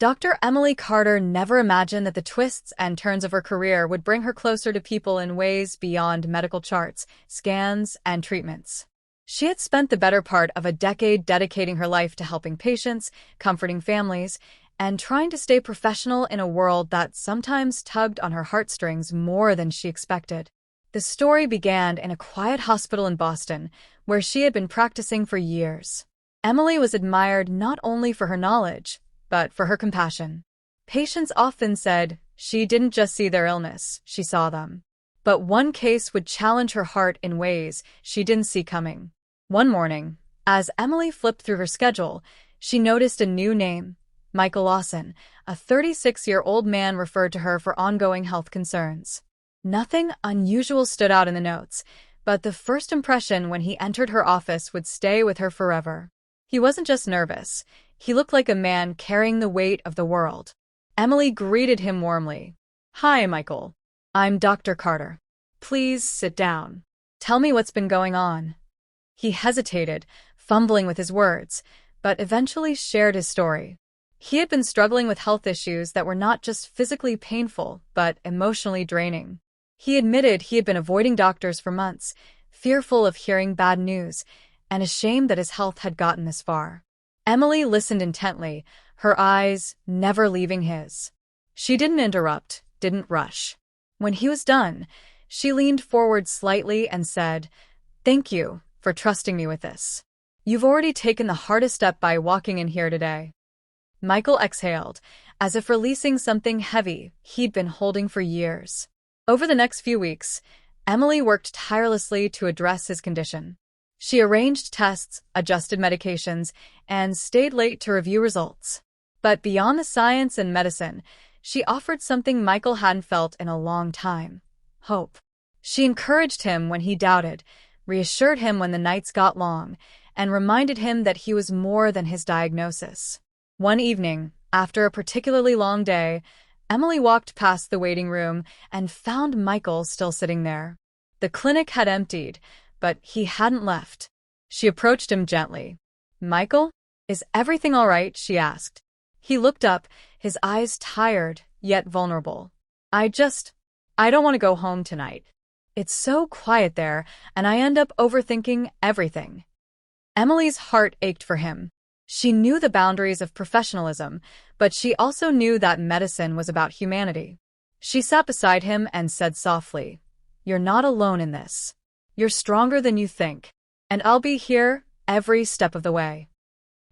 Dr. Emily Carter never imagined that the twists and turns of her career would bring her closer to people in ways beyond medical charts, scans, and treatments. She had spent the better part of a decade dedicating her life to helping patients, comforting families, and trying to stay professional in a world that sometimes tugged on her heartstrings more than she expected. The story began in a quiet hospital in Boston, where she had been practicing for years. Emily was admired not only for her knowledge, but for her compassion. Patients often said she didn't just see their illness, she saw them. But one case would challenge her heart in ways she didn't see coming. One morning, as Emily flipped through her schedule, she noticed a new name. Michael Lawson, a 36-year-old man, referred to her for ongoing health concerns. Nothing unusual stood out in the notes, but the first impression when he entered her office would stay with her forever. He wasn't just nervous. He looked like a man carrying the weight of the world. Emily greeted him warmly. "Hi, Michael. I'm Dr. Carter. Please sit down. Tell me what's been going on." He hesitated, fumbling with his words, but eventually shared his story. He had been struggling with health issues that were not just physically painful, but emotionally draining. He admitted he had been avoiding doctors for months, fearful of hearing bad news, and ashamed that his health had gotten this far. Emily listened intently, her eyes never leaving his. She didn't interrupt, didn't rush. When he was done, she leaned forward slightly and said, "Thank you for trusting me with this. You've already taken the hardest step by walking in here today." Michael exhaled, as if releasing something heavy he'd been holding for years. Over the next few weeks, Emily worked tirelessly to address his condition. She arranged tests, adjusted medications, and stayed late to review results. But beyond the science and medicine, she offered something Michael hadn't felt in a long time: hope. She encouraged him when he doubted, reassured him when the nights got long, and reminded him that he was more than his diagnosis. One evening, after a particularly long day, Emily walked past the waiting room and found Michael still sitting there. The clinic had emptied, but he hadn't left. She approached him gently. "Michael, is everything all right?" she asked. He looked up, his eyes tired, yet vulnerable. I don't want to go home tonight. It's so quiet there, and I end up overthinking everything." Emily's heart ached for him. She knew the boundaries of professionalism, but she also knew that medicine was about humanity. She sat beside him and said softly, "You're not alone in this. You're stronger than you think, and I'll be here every step of the way."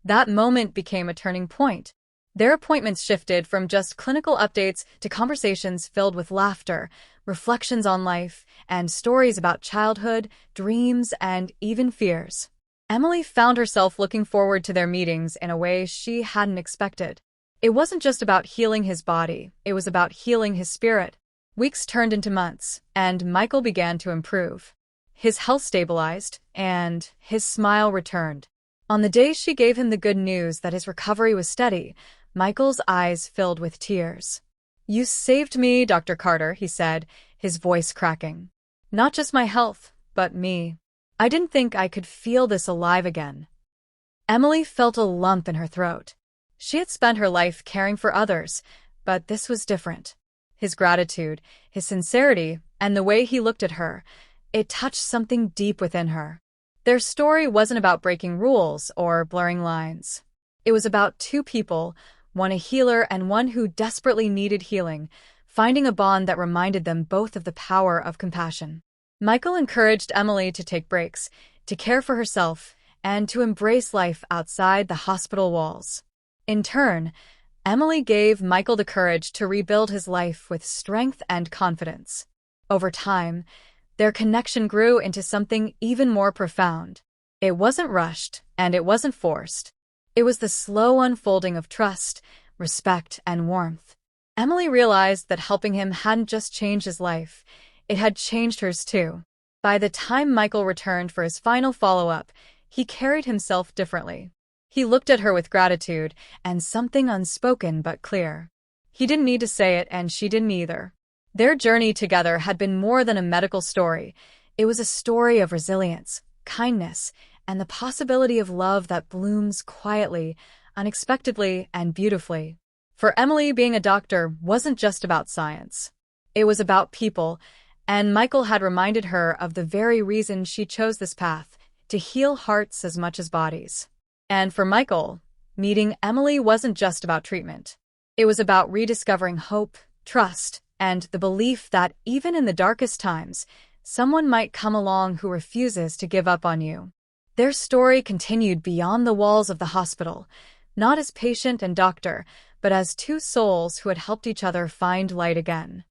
That moment became a turning point. Their appointments shifted from just clinical updates to conversations filled with laughter, reflections on life, and stories about childhood, dreams, and even fears. Emily found herself looking forward to their meetings in a way she hadn't expected. It wasn't just about healing his body, it was about healing his spirit. Weeks turned into months, and Michael began to improve. His health stabilized, and his smile returned. On the day she gave him the good news that his recovery was steady, Michael's eyes filled with tears. "You saved me, Dr. Carter," he said, his voice cracking. "Not just my health, but me. I didn't think I could feel this alive again." Emily felt a lump in her throat. She had spent her life caring for others, but this was different. His gratitude, his sincerity, and the way he looked at her, it touched something deep within her. Their story wasn't about breaking rules or blurring lines. It was about two people, one a healer and one who desperately needed healing, finding a bond that reminded them both of the power of compassion. Michael encouraged Emily to take breaks, to care for herself, and to embrace life outside the hospital walls. In turn, Emily gave Michael the courage to rebuild his life with strength and confidence. Over time, their connection grew into something even more profound. It wasn't rushed, and it wasn't forced. It was the slow unfolding of trust, respect, and warmth. Emily realized that helping him hadn't just changed his life, it had changed hers too. By the time Michael returned for his final follow-up, he carried himself differently. He looked at her with gratitude and something unspoken but clear. He didn't need to say it, and she didn't either. Their journey together had been more than a medical story. It was a story of resilience, kindness, and the possibility of love that blooms quietly, unexpectedly, and beautifully. For Emily, being a doctor wasn't just about science. It was about people, and Michael had reminded her of the very reason she chose this path, to heal hearts as much as bodies. And for Michael, meeting Emily wasn't just about treatment. It was about rediscovering hope, trust, and the belief that even in the darkest times, someone might come along who refuses to give up on you. Their story continued beyond the walls of the hospital, not as patient and doctor, but as two souls who had helped each other find light again.